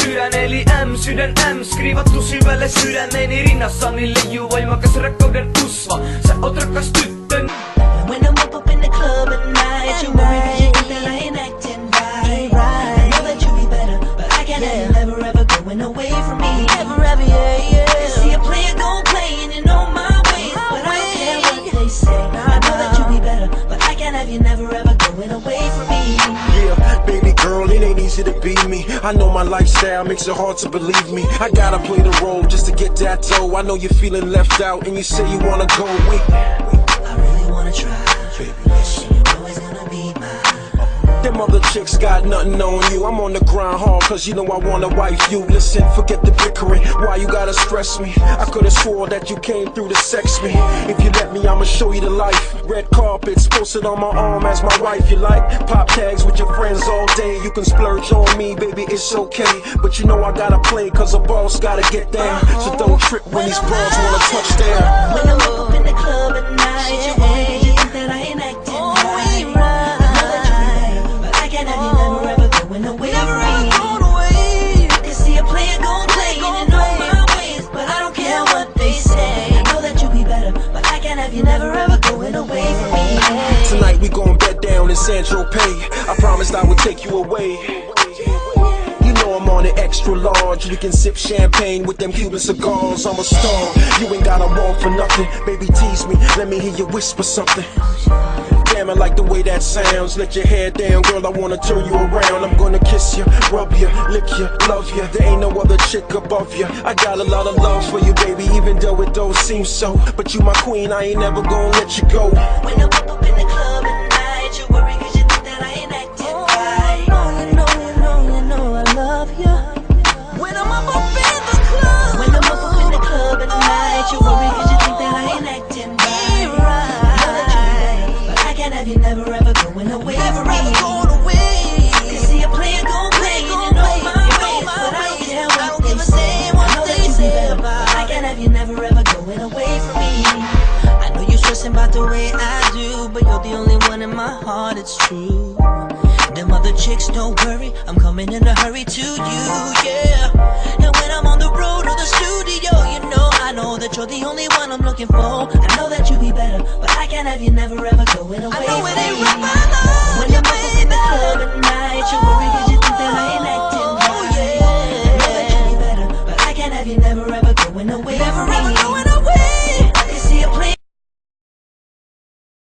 sydän eli sydän skriivattu syvälle sydämeni. Rinnassani leijuu voimakas rakkauden usva. Sä oot rakas tyttö. When I'm up in the club at night, you worry 'cause you think that I ain't acting right. I know that you be better, but I can't have you never ever going away from me. Never ever, yeah. See a player gon' play and you know my ways, but I don't care what they say. I know that you be better, but I can't have you never ever going away from me. Yeah, baby girl, it ain't easy to be me. I know my lifestyle makes it hard to believe me. I gotta play the role just to get that dough. I know you're feeling left out and you say you wanna go with me. I really wanna try. Baby, listen, you know it's gonna be mine. Them other chicks got nothing on you. I'm on the grind hard cause you know I wanna wife you. Listen, forget the bickering, why you gotta stress me? I could've swore that you came through to sex me. If you let me, I'ma show you the life. Red carpets posted on my arm as my wife. You like pop tags with your friends all day. You can splurge on me, baby, it's okay. But you know I gotta play cause a boss gotta get down. So don't trip when these bras wanna touch down. When I'm up in the club at night, you worry 'cause you think that I ain't acting right. I know that you be better, but I can't have you never ever going away from me. I can see a player gon' play and you know my ways, but I don't care what they say. I know that you be better, but I can't have you never ever going away from me. Tonight we gon' bed down in San Tropez. I promised I would take you away. You know I'm on it extra large. We can sip champagne with them Cuban cigars. I'm a star. You ain't gotta want for nothing. Baby, tease me. Let me hear you whisper something. Damn, I like the way that sounds. Let your hair down, girl. I wanna turn you around. I'm gonna kiss you, rub you, lick you, love you. There ain't no other chick above you. I got a lot of love for you, baby, even though it don't seem so. But you my queen, I ain't never gonna let you go. When I'm up in the club at night, you worry 'cause you think that I ain't acting right. You know I love you. When I'm up in the club, when I'm up in the club at night, you worry 'cause you think that I ain't acting right. I know that you be better, but I can't have you never ever going away from me. You see a player gon' play and you know my ways, but I don't care what they say. I know that you be better, but I can't have you never ever going away from me. I know you're stressing about the way I do, but you're the only one in my heart, it's true. Them other chicks, don't worry, I'm coming in a hurry to you, yeah. And when I'm on the road or the studio, you know I know that you're the only one I'm looking for. I know that you be better, but I can't have you never ever going away.